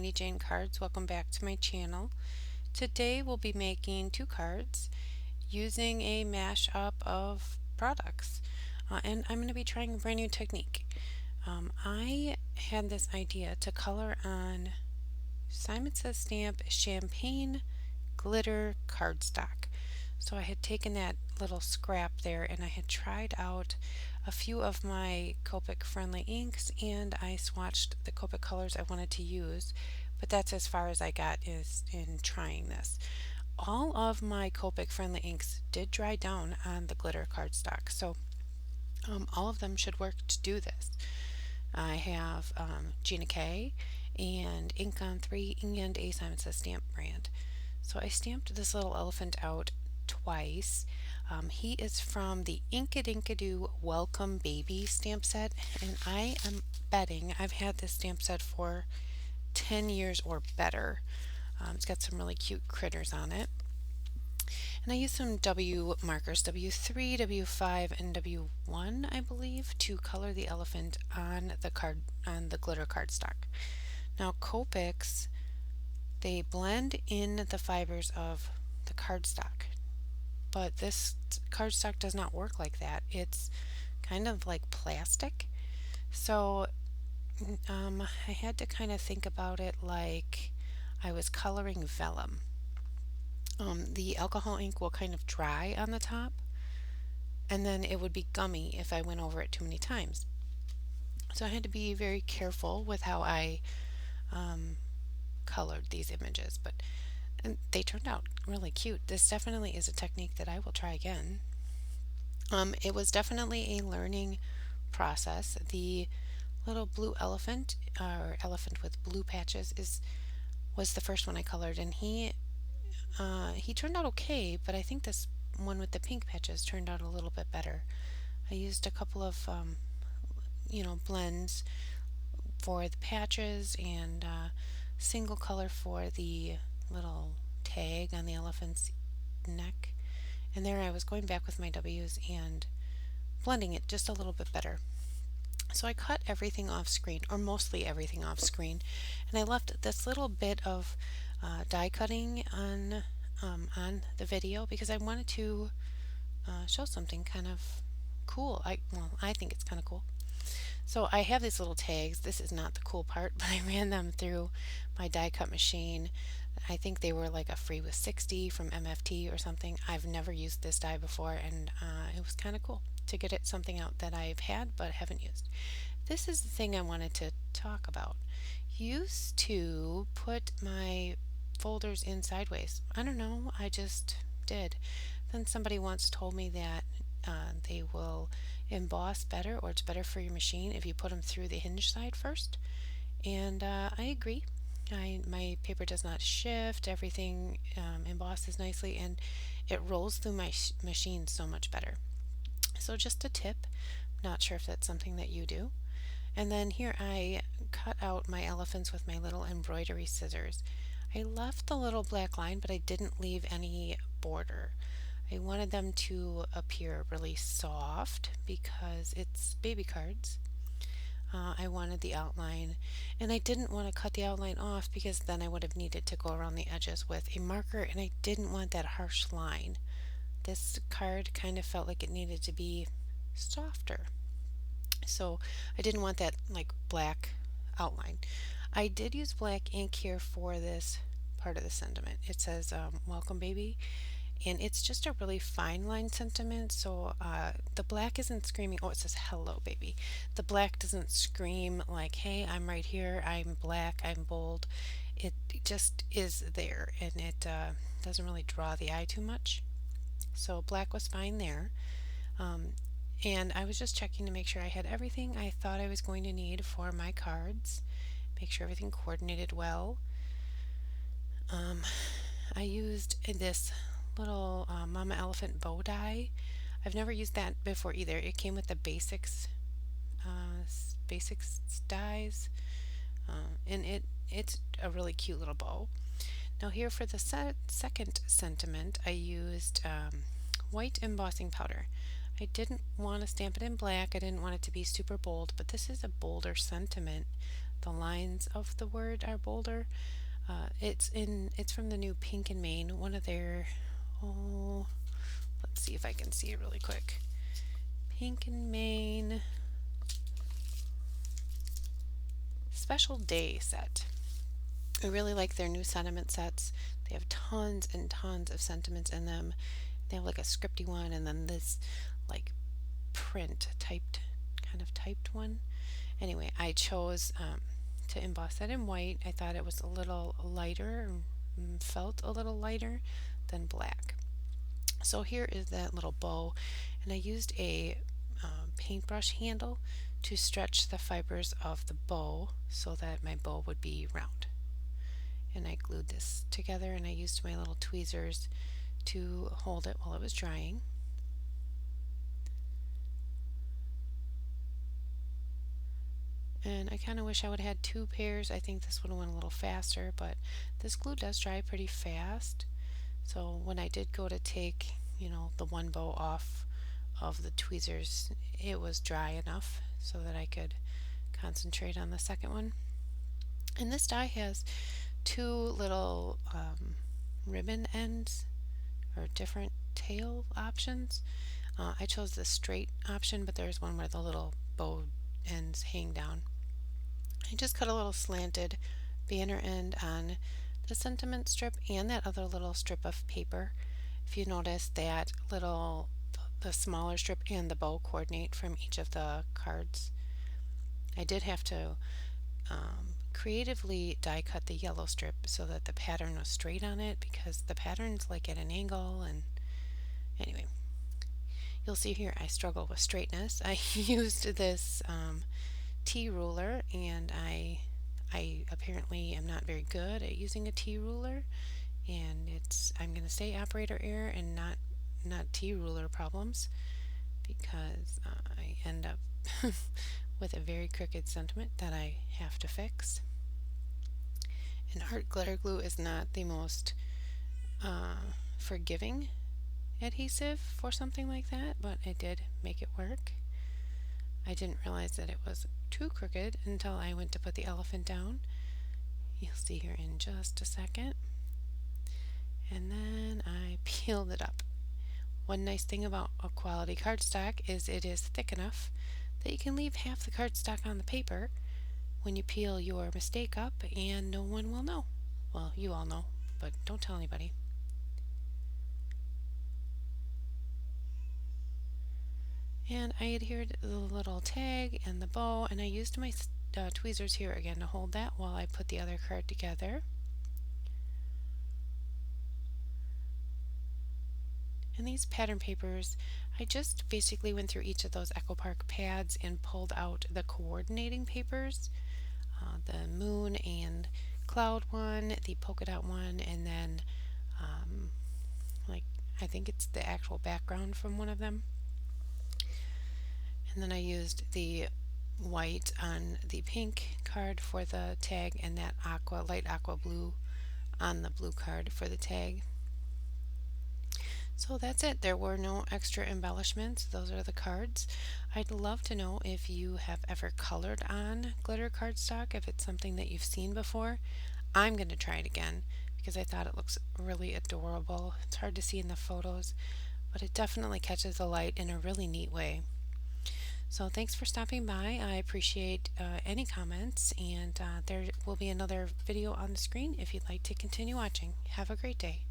Delaney Jane Cards. Welcome back to my channel. Today we'll be making two cards using a mashup of products. And I'm going to be trying a brand new technique. I had this idea to color on Simon Says Stamp Champagne Glitter Cardstock. So I had taken that little scrap there and I had tried out a few of my Copic friendly inks and I swatched the Copic colors I wanted to use, but that's as far as I got is in trying this. All of my Copic friendly inks did dry down on the glitter cardstock, so all of them should work to do this. I have Gina K and Ink on 3 and a Simon Says Stamp brand. So I stamped this little elephant out twice. He is from the Inkadoo Welcome Baby stamp set, and I am betting I've had this stamp set for 10 years or better. It's got some really cute critters on it. And I used some W markers, W3, W5, and W1, I believe, to color the elephant on the glitter cardstock. Now Copics, they blend in the fibers of the cardstock, but this cardstock does not work like that. It's kind of like plastic. So I had to kind of think about it like I was coloring vellum. The alcohol ink will kind of dry on the top, and then it would be gummy if I went over it too many times. So I had to be very careful with how I colored these images, but they turned out really cute. This definitely is a technique that I will try again. It was definitely a learning process. The little blue elephant, or elephant with blue patches, was the first one I colored, and he turned out okay, but I think this one with the pink patches turned out a little bit better. I used a couple of blends for the patches and single color for the little tag on the elephant's neck, and there I was going back with my W's and blending it just a little bit better. So I cut everything off screen, or mostly everything off screen, and I left this little bit of die cutting on the video because I wanted to show something kind of cool. I think it's kind of cool. So I have these little tags. This is not the cool part, but I ran them through my die cut machine. I think they were like a free with 60 from MFT or something. I've never used this die before, and it was kind of cool to get it something out that I've had but haven't used. This is the thing I wanted to talk about. Used to put my folders in sideways. I don't know, I just did. Then somebody once told me that they will emboss better, or it's better for your machine if you put them through the hinge side first, and I agree. My paper does not shift, everything embosses nicely, and it rolls through my machine so much better. So just a tip, not sure if that's something that you do. And then here I cut out my elephants with my little embroidery scissors. I left the little black line, but I didn't leave any border. I wanted them to appear really soft because it's baby cards. I wanted the outline, and I didn't want to cut the outline off because then I would have needed to go around the edges with a marker, and I didn't want that harsh line. This card kind of felt like it needed to be softer, so I didn't want that like black outline. I did use black ink here for this part of the sentiment. It says welcome baby, and it's just a really fine line sentiment, so the black isn't screaming, oh, it says hello baby. The black doesn't scream like, hey, I'm right here, I'm black, I'm bold. It just is there, and it doesn't really draw the eye too much. So black was fine there. And I was just checking to make sure I had everything I thought I was going to need for my cards, make sure everything coordinated well. I used this little Mama Elephant bow die. I've never used that before either. It came with the basics dies, and it's a really cute little bow. Now here for the second sentiment, I used white embossing powder. I didn't want to stamp it in black. I didn't want it to be super bold, but this is a bolder sentiment the lines of the word are bolder. It's from the new Pink and Main, one of their, oh, let's see if I can see it really quick. Pink and Main Special Day set. I really like their new sentiment sets. They have tons and tons of sentiments in them. They have like a scripty one and then this like print typed, kind of typed one. Anyway, I chose to emboss that in white. I thought it was a little lighter, felt a little lighter than black. So here is that little bow, and I used a paintbrush handle to stretch the fibers of the bow so that my bow would be round. And I glued this together, and I used my little tweezers to hold it while it was drying. And I kind of wish I would have had two pairs. I think this would have went a little faster, but this glue does dry pretty fast. So when I did go to take, the one bow off of the tweezers, it was dry enough so that I could concentrate on the second one. And this die has two little ribbon ends or different tail options. I chose the straight option, but there's one where the little bow ends hang down. I just cut a little slanted banner end on the sentiment strip and that other little strip of paper. If you notice that the smaller strip and the bow coordinate from each of the cards. I did have to creatively die cut the yellow strip so that the pattern was straight on it because the pattern's like at an angle. And anyway, you'll see here I struggle with straightness. I used this T ruler, and I apparently am not very good at using a T ruler, and I'm going to say operator error and not T ruler problems, because I end up with a very crooked sentiment that I have to fix. And art glitter glue is not the most forgiving adhesive for something like that, but I did make it work. I didn't realize that it was too crooked until I went to put the elephant down. You'll see here in just a second. And then I peeled it up. One nice thing about a quality cardstock is it is thick enough that you can leave half the cardstock on the paper when you peel your mistake up and no one will know. Well, you all know, but don't tell anybody. And I adhered the little tag and the bow, and I used my tweezers here again to hold that while I put the other card together. And these pattern papers, I just basically went through each of those Echo Park pads and pulled out the coordinating papers, the moon and cloud one, the polka dot one, and then I think it's the actual background from one of them. And then I used the white on the pink card for the tag and that light aqua blue on the blue card for the tag. So that's it. There were no extra embellishments. Those are the cards. I'd love to know if you have ever colored on glitter cardstock, if it's something that you've seen before. I'm going to try it again because I thought it looks really adorable. It's hard to see in the photos, but it definitely catches the light in a really neat way. So thanks for stopping by. I appreciate any comments, and there will be another video on the screen if you'd like to continue watching. Have a great day.